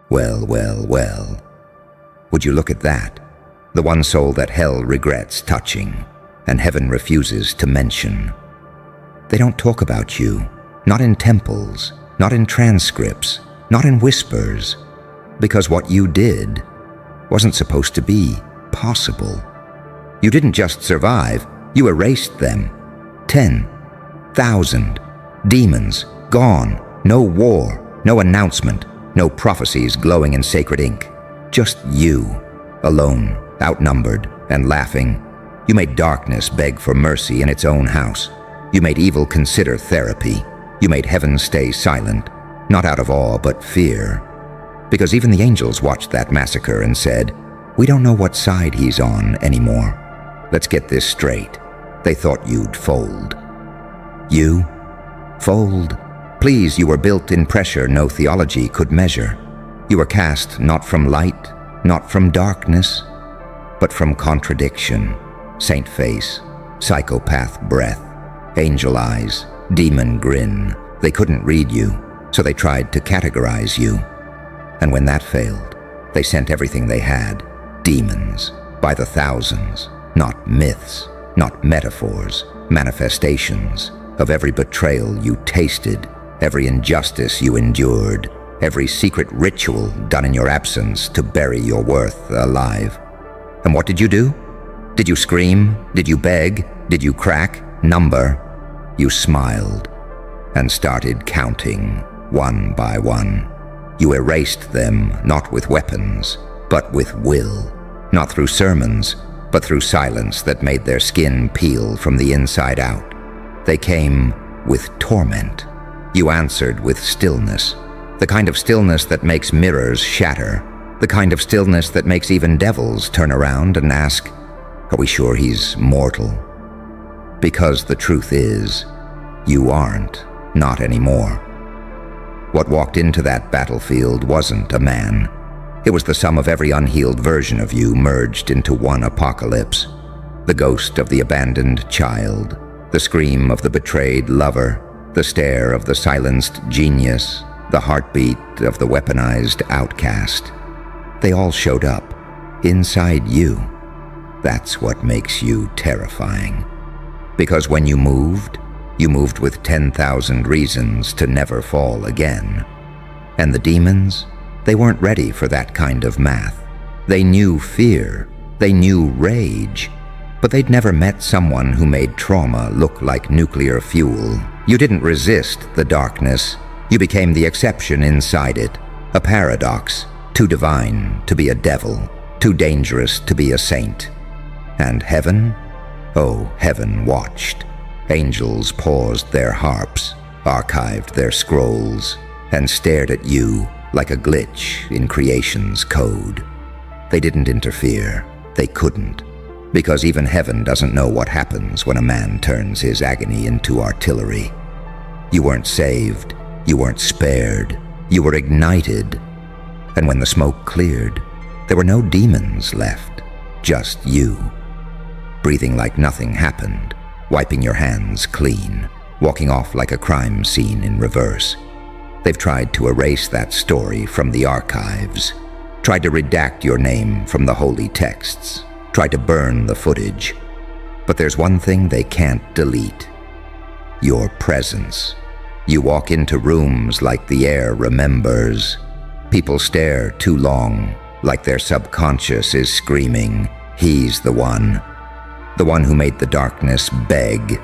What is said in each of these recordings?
Well, well, well. Would you look at that? The one soul that hell regrets touching, and heaven refuses to mention. They don't talk about you, not in temples, not in transcripts, not in whispers, because what you did wasn't supposed to be possible. You didn't just survive, you erased them. 10,000 demons gone, no war, no announcement, no prophecies glowing in sacred ink. Just you, alone, outnumbered and laughing. You made darkness beg for mercy in its own house. You made evil consider therapy. You made heaven stay silent, not out of awe but fear. Because even the angels watched that massacre and said, "We don't know what side he's on anymore. Let's get this straight. They thought you'd fold." You? Fold? Please, you were built in pressure no theology could measure. You were cast not from light, not from darkness, but from contradiction. Saint face, psychopath breath, angel eyes, demon grin. They couldn't read you, so they tried to categorize you. And when that failed, they sent everything they had, demons, by the thousands, not myths, not metaphors, manifestations of every betrayal you tasted, every injustice you endured, every secret ritual done in your absence to bury your worth alive. And what did you do? Did you scream? Did you beg? Did you crack? Number? You smiled and started counting one by one. You erased them not with weapons, but with will. Not through sermons, but through silence that made their skin peel from the inside out. They came with torment. You answered with stillness, the kind of stillness that makes mirrors shatter, the kind of stillness that makes even devils turn around and ask, "Are we sure he's mortal?" Because the truth is, you aren't, not anymore. What walked into that battlefield wasn't a man. It was the sum of every unhealed version of you merged into one apocalypse. The ghost of the abandoned child, the scream of the betrayed lover, the stare of the silenced genius, the heartbeat of the weaponized outcast. They all showed up, inside you. That's what makes you terrifying. Because when you moved with 10,000 reasons to never fall again. And the demons, they weren't ready for that kind of math. They knew fear, they knew rage, but they'd never met someone who made trauma look like nuclear fuel. You didn't resist the darkness. You became the exception inside it, a paradox, too divine to be a devil, too dangerous to be a saint. And heaven? Oh, heaven watched. Angels paused their harps, archived their scrolls, and stared at you like a glitch in creation's code. They didn't interfere. They couldn't. Because even heaven doesn't know what happens when a man turns his agony into artillery. You weren't saved. You weren't spared. You were ignited. And when the smoke cleared, there were no demons left, just you. Breathing like nothing happened, wiping your hands clean, walking off like a crime scene in reverse. They've tried to erase that story from the archives, tried to redact your name from the holy texts, tried to burn the footage. But there's one thing they can't delete: your presence. You walk into rooms like the air remembers. People stare too long, like their subconscious is screaming, "He's the one who made the darkness beg."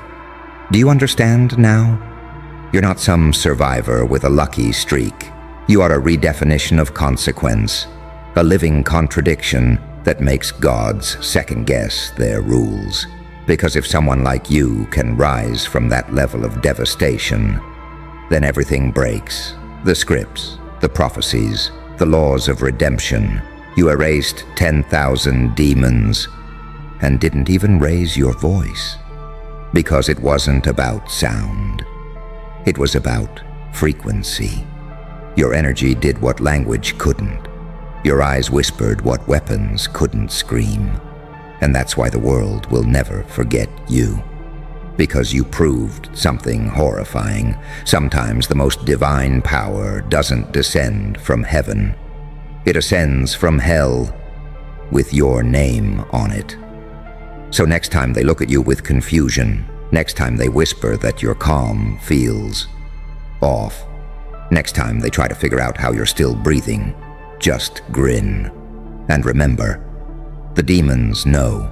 Do you understand now? You're not some survivor with a lucky streak. You are a redefinition of consequence, a living contradiction that makes gods second-guess their rules. Because if someone like you can rise from that level of devastation, then everything breaks. The scripts, the prophecies, the laws of redemption. You erased 10,000 demons and didn't even raise your voice. Because it wasn't about sound. It was about frequency. Your energy did what language couldn't. Your eyes whispered what weapons couldn't scream. And that's why the world will never forget you. Because you proved something horrifying. Sometimes the most divine power doesn't descend from heaven. It ascends from hell with your name on it. So next time they look at you with confusion, next time they whisper that your calm feels off, next time they try to figure out how you're still breathing, just grin. And remember, the demons know.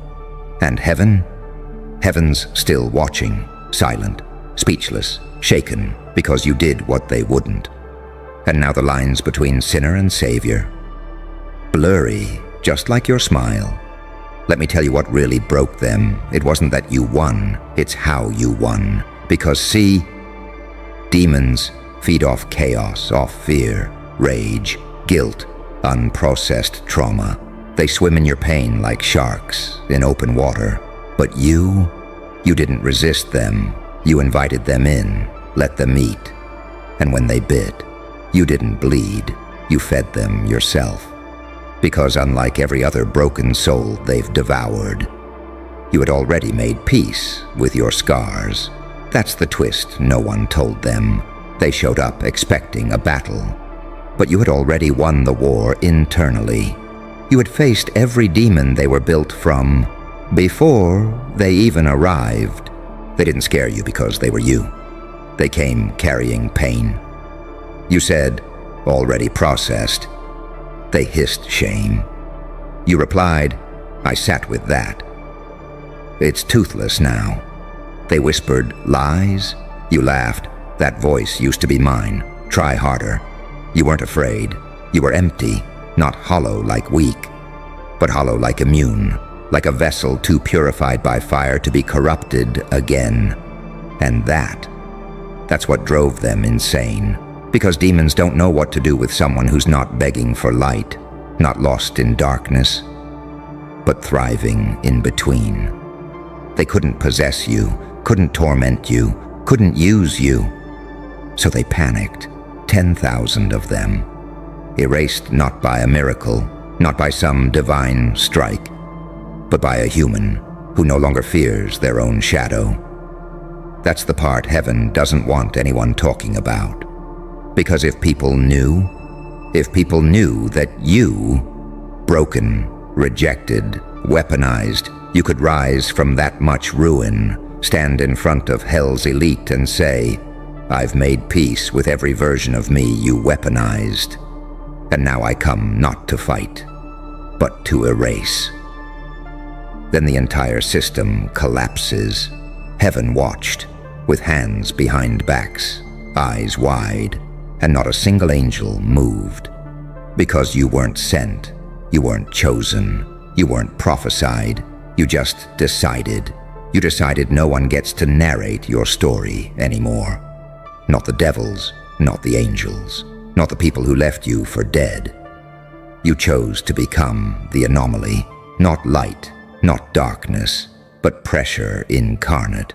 And heaven's still watching, silent, speechless, shaken, because you did what they wouldn't. And now the lines between sinner and savior, blurry, just like your smile. Let me tell you what really broke them. It wasn't that you won, it's how you won. Because see, demons feed off chaos, off fear, rage, guilt, unprocessed trauma. They swim in your pain like sharks in open water. But you didn't resist them. You invited them in, let them eat. And when they bit, you didn't bleed. You fed them yourself. Because unlike every other broken soul they've devoured, you had already made peace with your scars. That's the twist no one told them. They showed up expecting a battle. But you had already won the war internally. You had faced every demon they were built from before they even arrived. They didn't scare you because they were you. They came carrying pain. You said, already processed. They hissed shame. You replied, I sat with that. It's toothless now. They whispered lies. You laughed. That voice used to be mine. Try harder. You weren't afraid. You were empty, not hollow like weak, but hollow like immune, like a vessel too purified by fire to be corrupted again. And that's what drove them insane. Because demons don't know what to do with someone who's not begging for light, not lost in darkness, but thriving in between. They couldn't possess you, couldn't torment you, couldn't use you. So they panicked, 10,000 of them, erased not by a miracle, not by some divine strike, but by a human who no longer fears their own shadow. That's the part heaven doesn't want anyone talking about. Because if people knew that you, broken, rejected, weaponized, you could rise from that much ruin, stand in front of hell's elite and say, I've made peace with every version of me you weaponized, and now I come not to fight, but to erase. Then the entire system collapses. Heaven watched, with hands behind backs, eyes wide, and not a single angel moved. Because you weren't sent, you weren't chosen, you weren't prophesied, you just decided. You decided no one gets to narrate your story anymore. Not the devils, not the angels, not the people who left you for dead. You chose to become the anomaly, not light, not darkness, but pressure incarnate.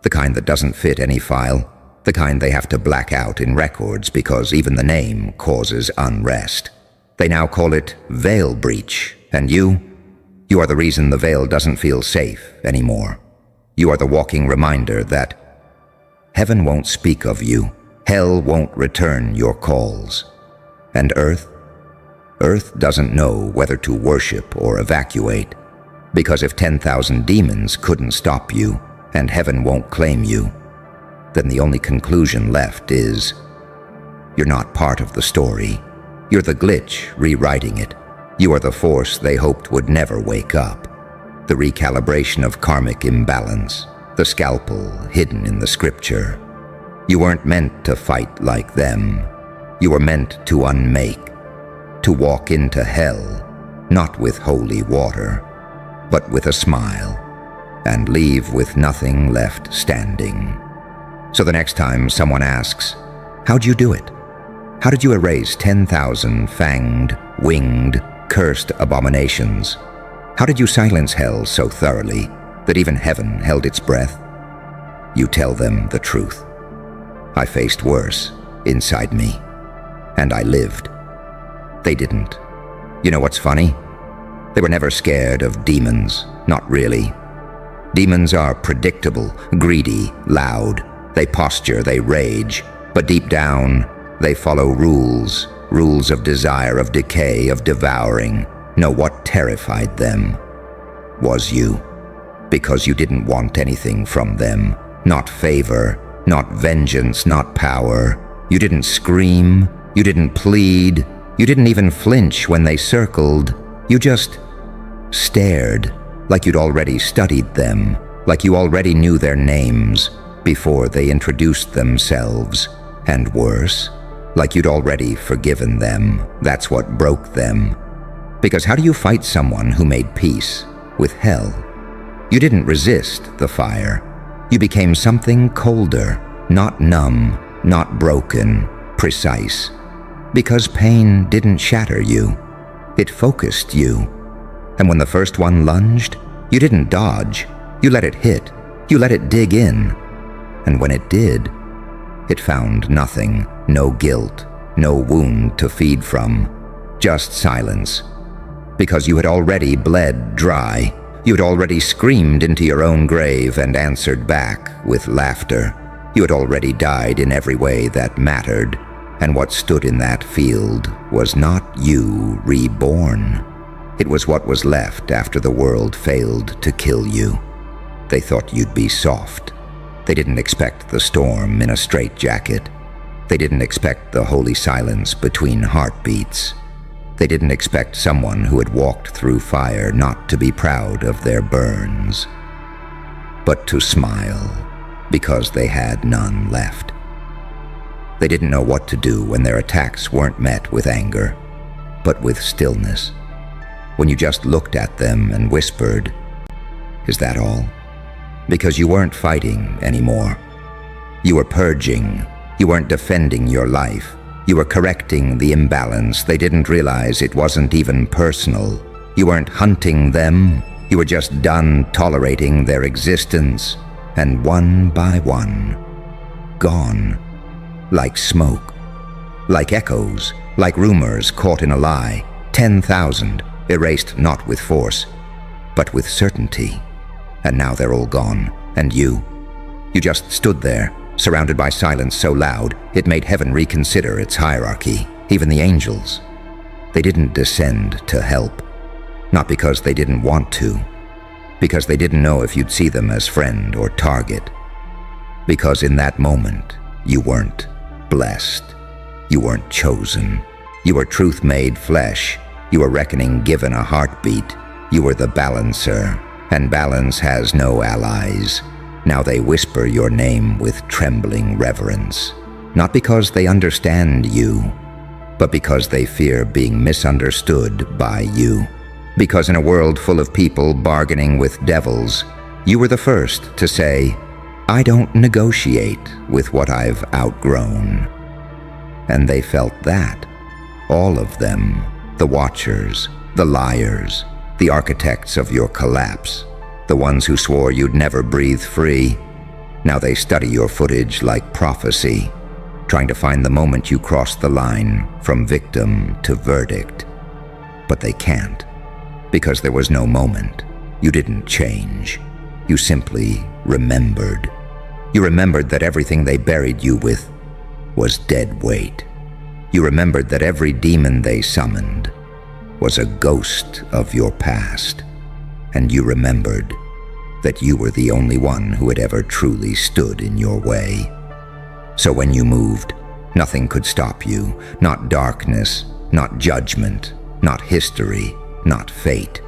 The kind that doesn't fit any file, the kind they have to black out in records because even the name causes unrest. They now call it veil breach, and you are the reason the veil doesn't feel safe anymore. You are the walking reminder that heaven won't speak of you, hell won't return your calls, and earth doesn't know whether to worship or evacuate, because if 10,000 demons couldn't stop you and heaven won't claim you, then the only conclusion left is you're not part of the story. You're the glitch rewriting it. You are the force they hoped would never wake up. The recalibration of karmic imbalance, the scalpel hidden in the scripture. You weren't meant to fight like them. You were meant to unmake, to walk into hell, not with holy water, but with a smile, and leave with nothing left standing. So the next time someone asks, how'd you do it? How did you erase 10,000 fanged, winged, cursed abominations? How did you silence hell so thoroughly that even heaven held its breath? You tell them the truth. I faced worse inside me, and I lived. They didn't. You know what's funny? They were never scared of demons, not really. Demons are predictable, greedy, loud. They posture, they rage, but deep down, they follow rules, rules of desire, of decay, of devouring. No, what terrified them was you. Because you didn't want anything from them. Not favor, not vengeance, not power. You didn't scream, you didn't plead, you didn't even flinch when they circled. You just stared, like you'd already studied them, like you already knew their names before they introduced themselves. And worse, like you'd already forgiven them. That's what broke them. Because how do you fight someone who made peace with hell? You didn't resist the fire. You became something colder, not numb, not broken, precise. Because pain didn't shatter you. It focused you. And when the first one lunged, you didn't dodge. You let it hit. You let it dig in. And when it did, it found nothing, no guilt, no wound to feed from, just silence. Because you had already bled dry. You had already screamed into your own grave and answered back with laughter. You had already died in every way that mattered, and what stood in that field was not you reborn. It was what was left after the world failed to kill you. They thought you'd be soft. They didn't expect the storm in a straitjacket. They didn't expect the holy silence between heartbeats. They didn't expect someone who had walked through fire not to be proud of their burns, but to smile because they had none left. They didn't know what to do when their attacks weren't met with anger, but with stillness. When you just looked at them and whispered, "Is that all?" Because you weren't fighting anymore. You were purging. You weren't defending your life. You were correcting the imbalance. They didn't realize it wasn't even personal. You weren't hunting them. You were just done tolerating their existence. And one by one, gone. Like smoke. Like echoes. Like rumors caught in a lie. 10,000, erased not with force, but with certainty. And now they're all gone. And you just stood there, surrounded by silence so loud, it made heaven reconsider its hierarchy, even the angels. They didn't descend to help, not because they didn't want to, because they didn't know if you'd see them as friend or target, because in that moment, you weren't blessed, you weren't chosen, you were truth made flesh, you were reckoning given a heartbeat, you were the balancer, and balance has no allies. Now they whisper your name with trembling reverence, not because they understand you, but because they fear being misunderstood by you. Because in a world full of people bargaining with devils, you were the first to say, "I don't negotiate with what I've outgrown." And they felt that, all of them, the watchers, the liars, the architects of your collapse, the ones who swore you'd never breathe free. Now they study your footage like prophecy, trying to find the moment you crossed the line from victim to verdict. But they can't, because there was no moment. You didn't change. You simply remembered. You remembered that everything they buried you with was dead weight. You remembered that every demon they summoned was a ghost of your past. And you remembered that you were the only one who had ever truly stood in your way. So when you moved, nothing could stop you, not darkness, not judgment, not history, not fate.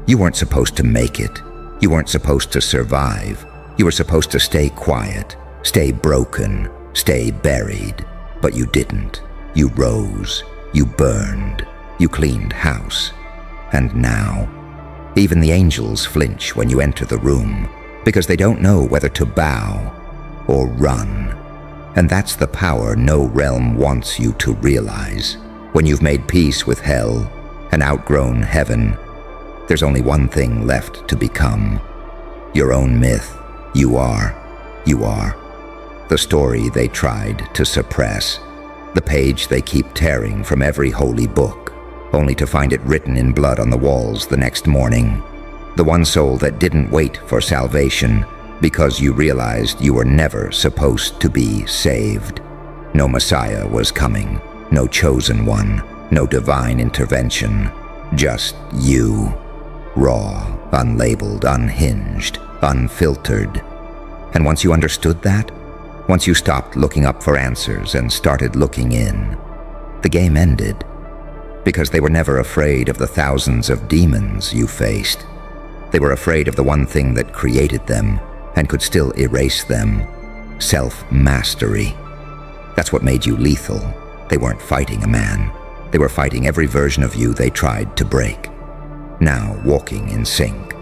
You weren't supposed to make it. You weren't supposed to survive. You were supposed to stay quiet, stay broken, stay buried. But you didn't. You rose. You burned. You cleaned house. And now, even the angels flinch when you enter the room, because they don't know whether to bow or run. And that's the power no realm wants you to realize. When you've made peace with hell and outgrown heaven, there's only one thing left to become. Your own myth. You are. The story they tried to suppress. The page they keep tearing from every holy book, only to find it written in blood on the walls the next morning. The one soul that didn't wait for salvation because you realized you were never supposed to be saved. No Messiah was coming. no chosen one, no divine intervention. Just you. Raw, unlabeled, unhinged, unfiltered. And once you understood that, once you stopped looking up for answers and started looking in, the game ended. Because they were never afraid of the thousands of demons you faced. They were afraid of the one thing that created them and could still erase them: self-mastery. That's what made you lethal. They weren't fighting a man. They were fighting every version of you they tried to break. Now walking in sync.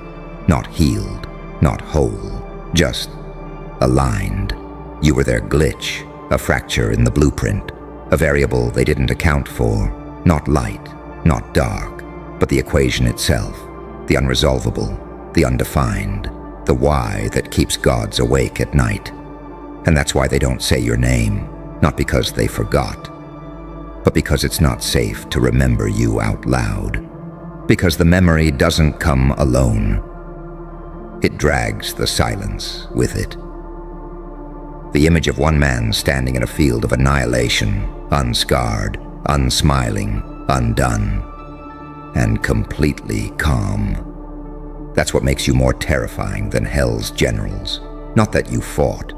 Not healed, not whole, just aligned. You were their glitch, a fracture in the blueprint, a variable they didn't account for. Not light, not dark, but the equation itself, the unresolvable, the undefined, the why that keeps gods awake at night. And that's why they don't say your name, not because they forgot, but because it's not safe to remember you out loud. Because the memory doesn't come alone. It drags the silence with it. The image of one man standing in a field of annihilation, unscarred, unsmiling, undone, and completely calm. That's what makes you more terrifying than hell's generals. Not that you fought,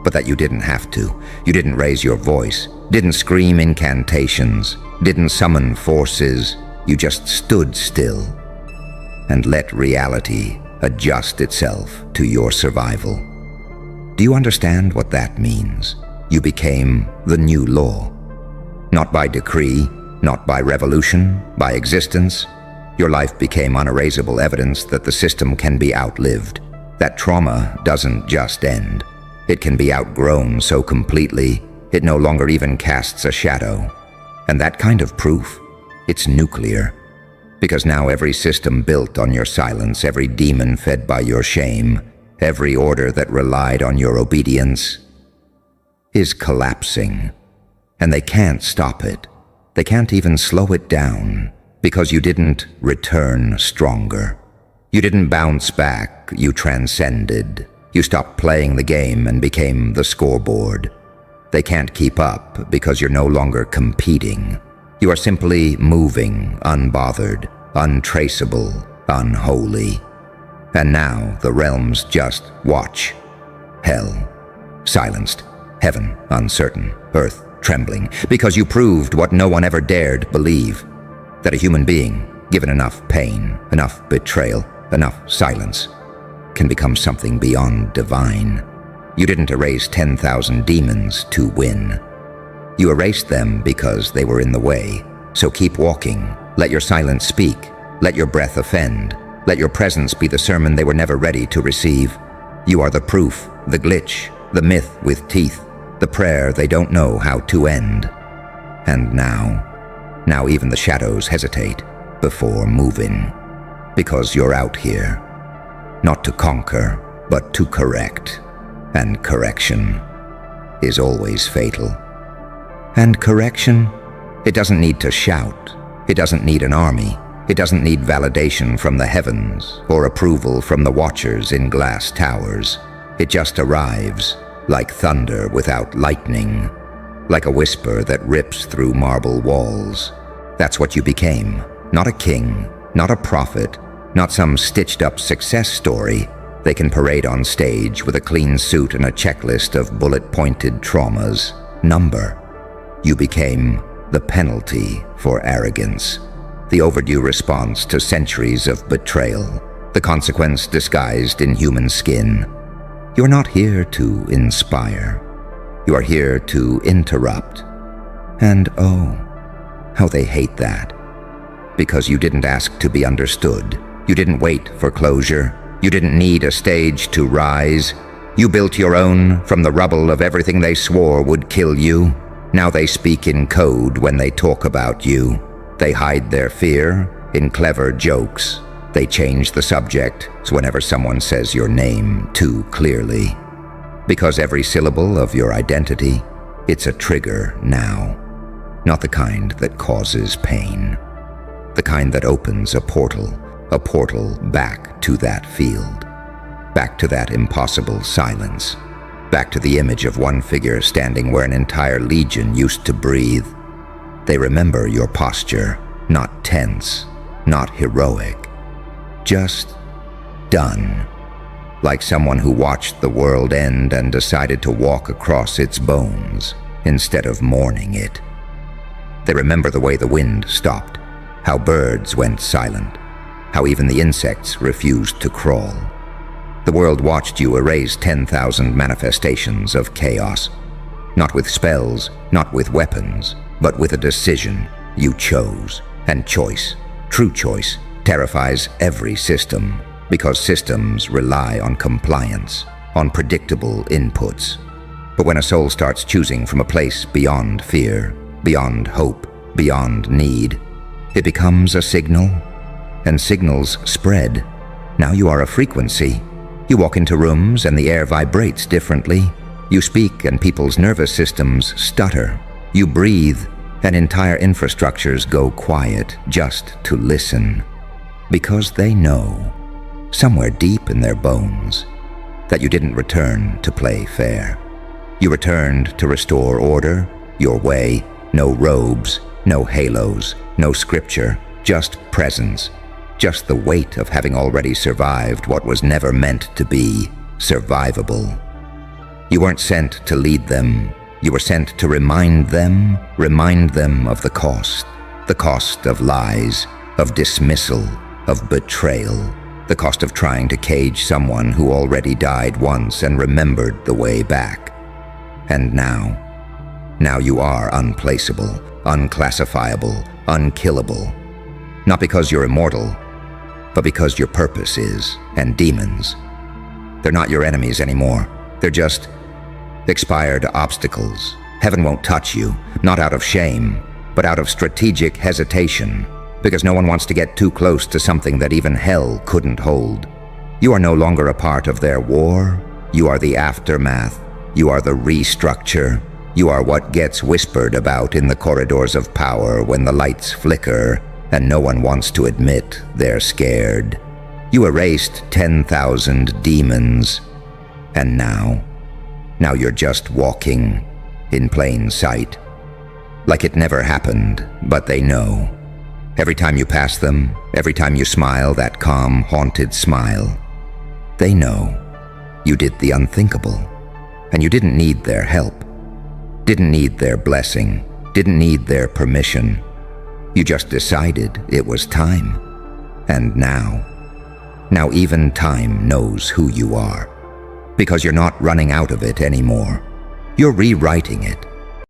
but that you didn't have to. You didn't raise your voice, didn't scream incantations, didn't summon forces. You just stood still and let reality adjust itself to your survival. Do you understand what that means? You became the new law. Not by decree, not by revolution, by existence. Your life became unerasable evidence that the system can be outlived. That trauma doesn't just end. It can be outgrown so completely, it no longer even casts a shadow. And that kind of proof, it's nuclear. Because now every system built on your silence, every demon fed by your shame, every order that relied on your obedience, is collapsing. And they can't stop it. They can't even slow it down, because you didn't return stronger. You didn't bounce back, you transcended. You stopped playing the game and became the scoreboard. They can't keep up because you're no longer competing. You are simply moving, unbothered, untraceable, unholy. And now the realms just watch. Hell, silenced. Heaven, uncertain. Earth, trembling. Because you proved what no one ever dared believe. That a human being, given enough pain, enough betrayal, enough silence, can become something beyond divine. You didn't erase 10,000 demons to win. You erased them because they were in the way. So keep walking. Let your silence speak. Let your breath offend. Let your presence be the sermon they were never ready to receive. You are the proof, the glitch, the myth with teeth, the prayer they don't know how to end. And now even the shadows hesitate before moving. Because you're out here, not to conquer, but to correct. And correction is always fatal. And correction, it doesn't need to shout. It doesn't need an army. It doesn't need validation from the heavens or approval from the watchers in glass towers. It just arrives, like thunder without lightning, like a whisper that rips through marble walls. That's what you became. Not a king, not a prophet, not some stitched-up success story they can parade on stage with a clean suit and a checklist of bullet-pointed traumas. Number. You became the penalty for arrogance, the overdue response to centuries of betrayal, the consequence disguised in human skin. You're not here to inspire. You are here to interrupt. And oh, how they hate that. Because you didn't ask to be understood. You didn't wait for closure. You didn't need a stage to rise. You built your own from the rubble of everything they swore would kill you. Now they speak in code when they talk about you. They hide their fear in clever jokes. They change the subject whenever someone says your name too clearly. Because every syllable of your identity, it's a trigger now. Not the kind that causes pain. The kind that opens a portal back to that field. Back to that impossible silence. Back to the image of one figure standing where an entire legion used to breathe. They remember your posture, not tense, not heroic, just done. Like someone who watched the world end and decided to walk across its bones instead of mourning it. They remember the way the wind stopped, how birds went silent, how even the insects refused to crawl. The world watched you erase 10,000 manifestations of chaos, not with spells, not with weapons, but with a decision you chose. And choice, true choice, terrifies every system, because systems rely on compliance, on predictable inputs. But when a soul starts choosing from a place beyond fear, beyond hope, beyond need, it becomes a signal, and signals spread. Now you are a frequency. You walk into rooms and the air vibrates differently. You speak and people's nervous systems stutter. You breathe and entire infrastructures go quiet just to listen. Because they know, somewhere deep in their bones, that you didn't return to play fair. You returned to restore order, your way, no robes, no halos, no scripture, just presence, just the weight of having already survived what was never meant to be survivable. You weren't sent to lead them, you were sent to remind them of the cost of lies, of dismissal, of betrayal, the cost of trying to cage someone who already died once and remembered the way back. And now you are unplaceable, unclassifiable, unkillable. Not because you're immortal, but because your purpose is. And demons, they're not your enemies anymore. They're just expired obstacles. Heaven won't touch you, not out of shame, but out of strategic hesitation, because no one wants to get too close to something that even hell couldn't hold. You are no longer a part of their war. You are the aftermath. You are the restructure. You are what gets whispered about in the corridors of power when the lights flicker and no one wants to admit they're scared. You erased 10,000 demons, and now you're just walking in plain sight. Like it never happened, but they know. Every time you pass them, every time you smile that calm, haunted smile, they know you did the unthinkable, and you didn't need their help, didn't need their blessing, didn't need their permission. You just decided it was time. And now even time knows who you are, because you're not running out of it anymore. You're rewriting it,